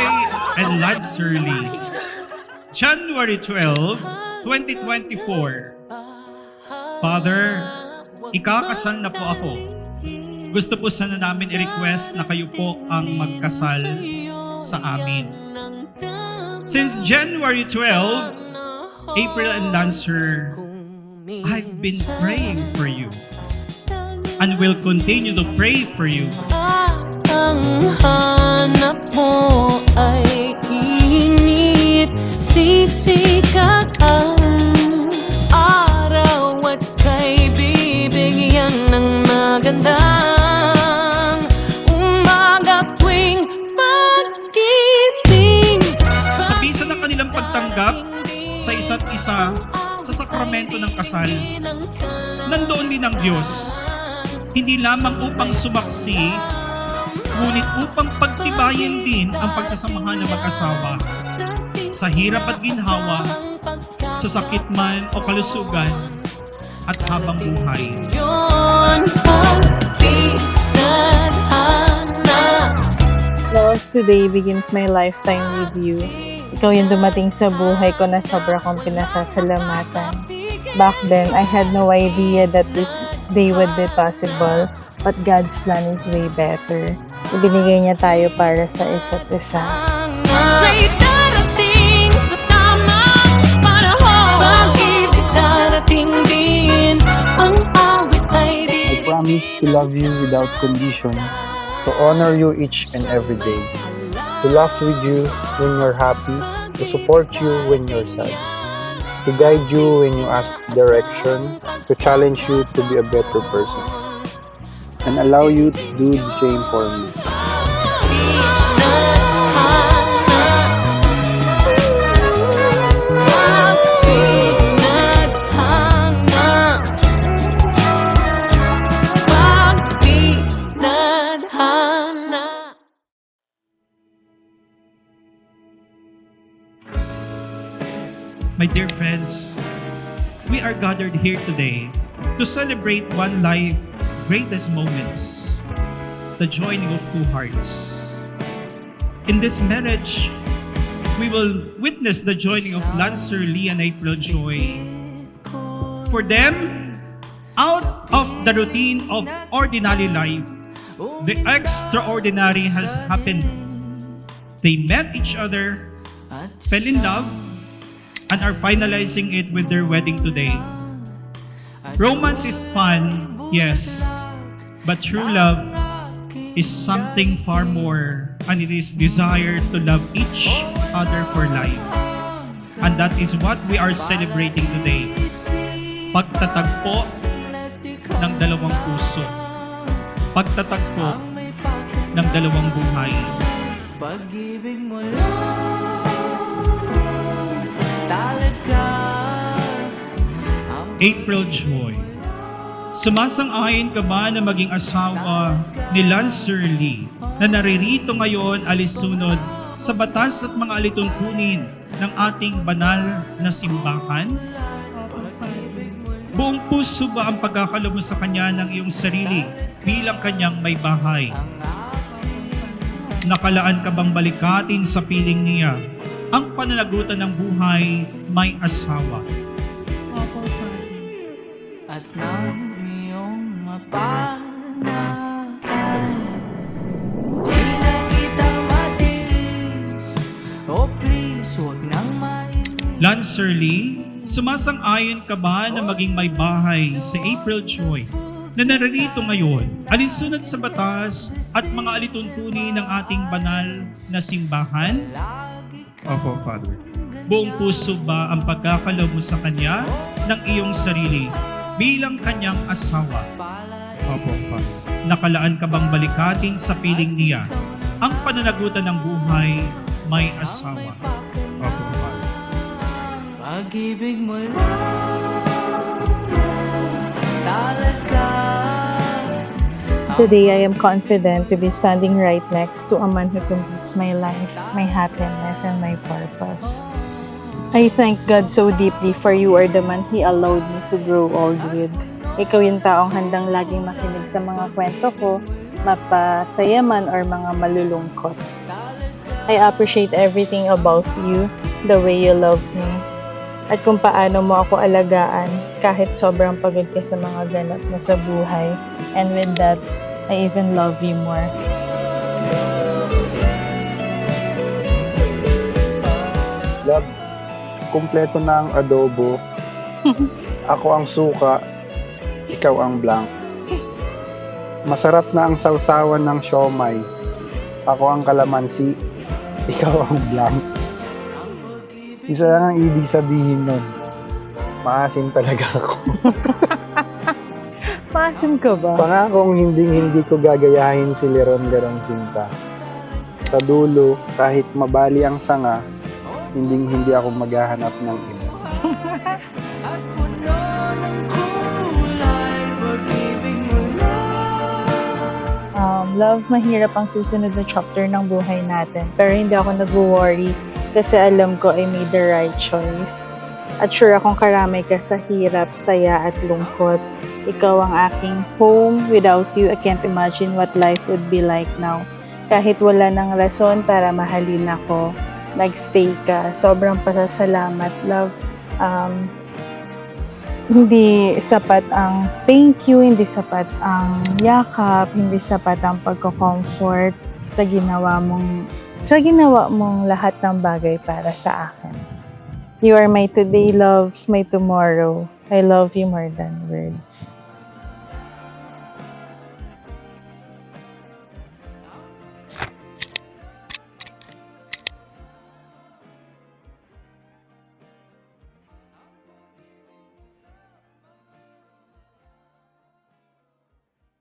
Joy and Lance Shirley. January 12, 2024. Father, ikakasal na po ako. Gusto po sana namin i-request na kayo po ang magkasal sa amin. Since January 12, April and Lancer, I've been praying for you and will continue to pray for you. Ang hanap mo ay init, sisikat ang araw at kay bibigyan ng magandang umaga tuwing pagkising. Sa bisa ng kanilang pagtanggap sa isa't isa sa sakramento ng kasal, nandoon din ang Diyos, hindi lamang upang sumaksi, ngunit upang pagtibayin din ang pagsasamahan ng mag-asawa sa hirap at ginhawa, sa sakit man o kalusugan at habang buhay. Lord, today begins my lifetime with you. Ikaw yung dumating sa buhay ko na sobra kong pinasasalamatan. Back then, I had no idea that this day would be possible, but God's plan is way better. Ibinigay niya tayo para sa isa't isa. Siya'y darating sa tamang panahon. Pag-ibig darating din, ang awit ay di. I promise to love you without condition, to honor you each and every day, to laugh with you when you're happy, to support you when you're sad, to guide you when you ask direction, to challenge you to be a better person, and allow you to do the same for me. My dear friends, we are gathered here today to celebrate one life's greatest moments, the joining of two hearts. In this marriage, we will witness the joining of Lancer Lee and April Joy. For them, out of the routine of ordinary life, the extraordinary has happened. They met each other, fell in love, and are finalizing it with their wedding today. Romance is fun, yes, but true love is something far more, and it is desired to love each other for life. And that is what we are celebrating today. Pagtatagpo ng dalawang puso. Pagtatagpo ng dalawang buhay. Pag-ibig mo lang talaga. April Joy, sumasang-ayon ka ba na maging asawa ni Lancer Lee na naririto ngayon alisunod sa batas at mga alituntunin ng ating banal na simbahan? Buong puso ba ang pagkakaloob mo sa kanya ng iyong sarili bilang kanyang may bahay? Nakalaan ka bang balikatin sa piling niya ang pananagutan ng buhay may asawa? Opo, Father. At nang iyong mapanahan, di na kita matiis. Oh please, huwag nang Lancer Lee, sumasang-ayon ka ba na maging may bahay sa April Joy na naririto ngayon alinsunod sa batas at mga alituntunin ng ating banal na simbahan? Opo, Father. Buong puso ba ang pagkakaloob mo sa kanya ng iyong sarili bilang kanyang asawa? Opo, Father. Nakalaan ka bang balikatin sa piling niya ang pananagutan ng buhay may asawa? Opo, Father. pag-ibig mo lang talaga. Today, I am confident to be standing right next to a man who completes my life, my happiness, and my purpose. I thank God so deeply for you are the man He allowed me to grow old with. Ikaw yung taong handang laging makinig sa mga kwento ko, mapasaya man or mga malulungkot. I appreciate everything about you, the way you love me, at kung paano mo ako alagaan kahit sobrang pagod ka sa mga ganap mo sa buhay. And with that, I even love you more. Love, kumpleto na ang adobo. Ako ang suka, ikaw ang blank. Masarap na ang sausawan ng siomay. Ako ang kalamansi, ikaw ang blank. Isa lang ang ibig sabihin nun. Maasim talaga ako. Maasim ka ba? Pangakong hindi ko gagayahin si Leron Sinta. Sa dulo, kahit mabali ang sanga, hindi ako maghahanap ng iba. At puno ng kulay, pag-ibig mo lang. Love, mahirap ang susunod na chapter ng buhay natin. Pero hindi ako nag-worry kasi alam ko I made the right choice. At sure akong karamay ka sa hirap, saya at lungkot. Ikaw ang aking home. Without you, I can't imagine what life would be like now. Kahit wala ng rason para mahalin ako, nagstay ka. Sobrang pasasalamat, love. Hindi sapat ang thank you, hindi sapat ang yakap, hindi sapat ang pagko-comfort sa ginawa mong lahat ng bagay para sa akin. You are my today, love, my tomorrow. I love you more than words.